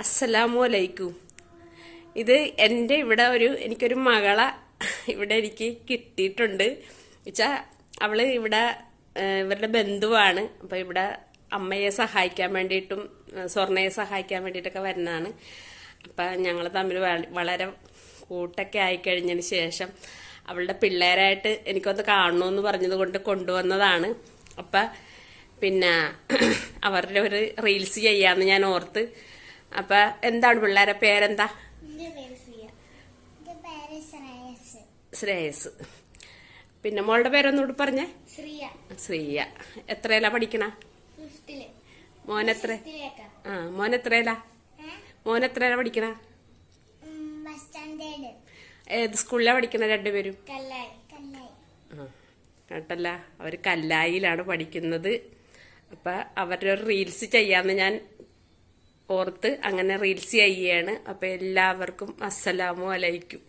അസ്സലാമു അലൈക്കും. ഇത് എൻ്റെ ഇവിടെ എനിക്കൊരു മകളെ ഇവിടെ എനിക്ക് കിട്ടിയിട്ടുണ്ട്. വെച്ചാൽ അവള് ഇവിടെ ഇവരുടെ ബന്ധുവാണ്. അപ്പോൾ ഇവിടെ അമ്മയെ സഹായിക്കാൻ വേണ്ടിയിട്ടും സ്വർണ്ണയെ സഹായിക്കാൻ വേണ്ടിയിട്ടൊക്കെ വരുന്നതാണ്. അപ്പം ഞങ്ങൾ തമ്മിൽ വളരെ കൂട്ടൊക്കെ ആയിക്കഴിഞ്ഞതിന് ശേഷം അവളുടെ പിള്ളേരായിട്ട് എനിക്കൊന്ന് കാണണമെന്ന് പറഞ്ഞത് കൊണ്ട് കൊണ്ടുവന്നതാണ്. അപ്പം പിന്നെ അവരുടെ ഒരു റീൽസ് ചെയ്യാമെന്ന് ഞാൻ ഓർത്ത്. അപ്പം എന്താണ് പിള്ളേരെ പേരെന്താ? ശ്രേയസ്. പിന്നെ മോളുടെ പേരൊന്നുകൂടി പറഞ്ഞേ. ശ്രീയ. എത്രയിലാ പഠിക്കണ? മോനെത്ര? മോനെത്രയിലാ പഠിക്കണ? ഏത് സ്കൂളിലാ പഠിക്കണ രണ്ടുപേരും? കേട്ടല്ല, അവർ കല്ലായിലാണ് പഠിക്കുന്നത്. അപ്പൊ അവരുടെ ഒരു റീൽസ് ചെയ്യാന്ന് ഞാൻ ഓർത്ത് അങ്ങനെ റീൽസ് ചെയ്യാണ്. അപ്പൊ എല്ലാവർക്കും അസ്സലാമു അലൈക്കും.